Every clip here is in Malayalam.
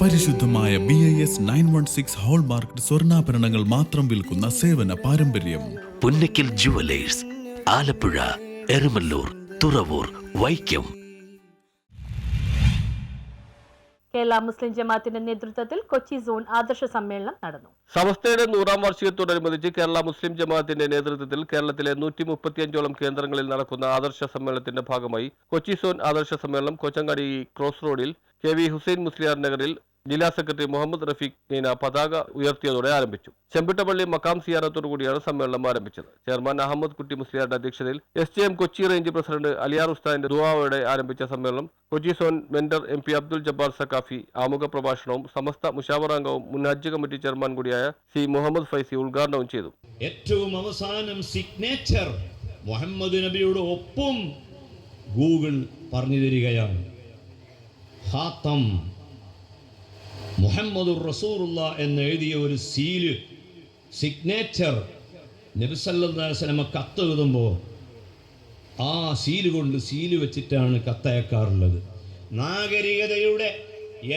പരിശുദ്ധമായ BIS 916 ഹോൾമാർക്ക് സ്വർണ്ണാഭരണങ്ങൾ മാത്രം വിൽക്കുന്ന സേവന പാരമ്പര്യം. പുന്നക്കിൽ ജുവലേഴ്സ്, ആലപ്പുഴ, എരമല്ലൂർ, തുറവൂർ, വൈക്കം. കേരള മുസ്ലിം ജമാഅത്തിന്റെ നേതൃത്വത്തിൽ കൊച്ചി സോൺ ആദർശ സമ്മേളനം നടന്നു. സമസ്തയുടെ 100ാം വാർഷികത്തോടനുബന്ധിച്ച് കേരള മുസ്ലിം ജമാഅത്തിന്റെ നേതൃത്വത്തിൽ കേരളത്തിലെ 135ഓളം കേന്ദ്രങ്ങളിൽ നടക്കുന്ന ആദർശ സമ്മേളനത്തിന്റെ ഭാഗമായി കൊച്ചി സോൺ ആദർശ സമ്മേളനം കൊച്ചങ്ങാടി ക്രോസ് റോഡിൽ KV ഹുസൈൻ മുസ്ലിയാർ നഗറിൽ ജില്ലാ സെക്രട്ടറി മുഹമ്മദ് റഫീഖ് നീന പതാക ഉയർത്തിയതോടെ ആരംഭിച്ചു. ചെമ്പിട്ടപ്പള്ളി മക്കാം സിയാറത്തോടുകൂടിയാണ് സമ്മേളനം ആരംഭിച്ചത്. ചെയർമാൻ അഹമ്മദ് കുട്ടി മുസ്ലിയാരുടെ അധ്യക്ഷതയിൽ SJM Kochi range president Aliyar ഉസ്താദിന്റെ ദുആവോടെ ആരംഭിച്ച സമ്മേളനം Kochi zone mentor MP Abdul Jabbar Saqafi ആമുഖ പ്രഭാഷണവും സമസ്ത മുഷാവറാംഗവും മുൻ ഹജ്ജ് കമ്മിറ്റി ചെയർമാൻ കൂടിയായ C മുഹമ്മദ് ഫൈസി ഉദ്ഘാടനവും ചെയ്തു. ഏറ്റവും അവസാനം സിഗ്നേച്ചർ മുഹമ്മദ് നബിയുടെ ഒപ്പം ഗൂഗിൾ പറഞ്ഞു തരികയാണ്. ഹാത്തം മുഹമ്മദുർ റസൂലുള്ള എന്ന് എഴുതിയ ഒരു സീല്, സിഗ്നേച്ചർ. നബി സല്ലല്ലാഹു അലൈഹി വസല്ലം കത്ത് എഴുതുമ്പോൾ ആ സീല് കൊണ്ട് സീല് വെച്ചിട്ടാണ് കത്തയക്കാറുള്ളത്. നാഗരികതയുടെ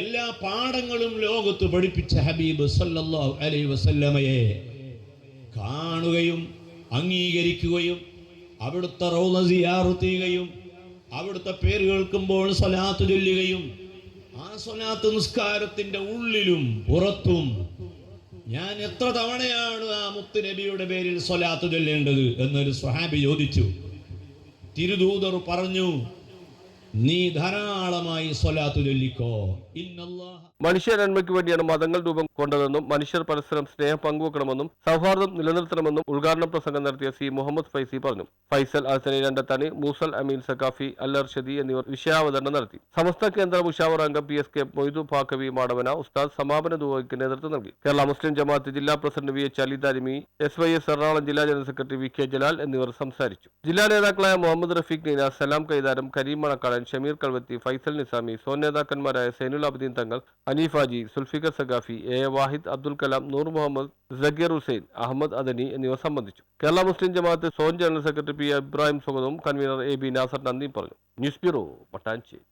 എല്ലാ പാഠങ്ങളും ലോകത്ത് പഠിപ്പിച്ച ഹബീബ് സല്ലല്ലാഹു അലൈഹി വസല്ലമയെ കാണുകയും അംഗീകരിക്കുകയും അവിടുത്തെ റൗള സിയാറത്ത് ചെയ്യുകയും അവിടുത്തെ പേര് കേൾക്കുമ്പോൾ സ്വലാത്ത് ചൊല്ലുകയും ആ സ്വലാത്ത് നിസ്കാരത്തിന്റെ ഉള്ളിലും പുറത്തും ഞാൻ എത്ര തവണയാണ് ആ മുത്ത് നബിയുടെ പേരിൽ സ്വലാത്ത് ചൊല്ലേണ്ടത് എന്നൊരു സ്വഹാബി ചോദിച്ചു. തിരുദൂതർ പറഞ്ഞു, നീ ധാരാളമായി സ്വലാത്ത് ചൊല്ലിക്കോ. മനുഷ്യ നന്മയ്ക്ക് വേണ്ടിയാണ് മതങ്ങൾ രൂപം കൊണ്ടതെന്നും മനുഷ്യർ പരസ്പരം സ്നേഹം പങ്കുവെക്കണമെന്നും സൗഹാർദ്ദം നിലനിർത്തണമെന്നും ഉദ്ഘാടന പ്രസംഗം നടത്തിയ C മുഹമ്മദ് ഫൈസി പറഞ്ഞു. ഫൈസൽ അൽസനി രണ്ടത്താണി, മൂസൽ അമീൻ സക്കാഫി, അല്ലർഷദി എന്നിവർ വിഷയാവതരണം നടത്തി. സമസ്ത കേന്ദ്ര മുഷാവർ അംഗം PSK മൊയ്തു പാക്കവി മാടവന ഉസ്താദ് സമാപന ദുആക്ക് നേതൃത്വം നൽകി. കേരള മുസ്ലിം ജമാഅത്ത് ജില്ലാ president VH Ali Darimi, SYS Ernakulam ജില്ലാ ജനറൽ സെക്രട്ടറി VK ജലാൽ എന്നിവർ സംസാരിച്ചു. ജില്ലാ നേതാക്കളായ മുഹമ്മദ് റഫീഖ് നീന, സലാം കൈതാരം, കരീം മണക്കാടൻ, ഷമീർ കൽവത്തി, ഫൈസൽ നിസാമി, സോൻ നേതാക്കന്മാരായ സൈനുൽ അബ്ദീൻ തങ്ങൾ, അനീഫാജി, സുൽഫിഖർ സഖാഫി, A വാഹിദ്, അബ്ദുൽ കലാം, നൂർ മുഹമ്മദ്, സഗീർ ഹുസൈൻ, അഹമ്മദ് അദനി എന്നിവർ സംബന്ധിച്ചു. Kerala Muslim Jamaat zone general secretary P Ibrahim സ്വാഗതവും കൺവീനർ AB നാസർ നന്ദി പറഞ്ഞു. News bureau, Mattancherry.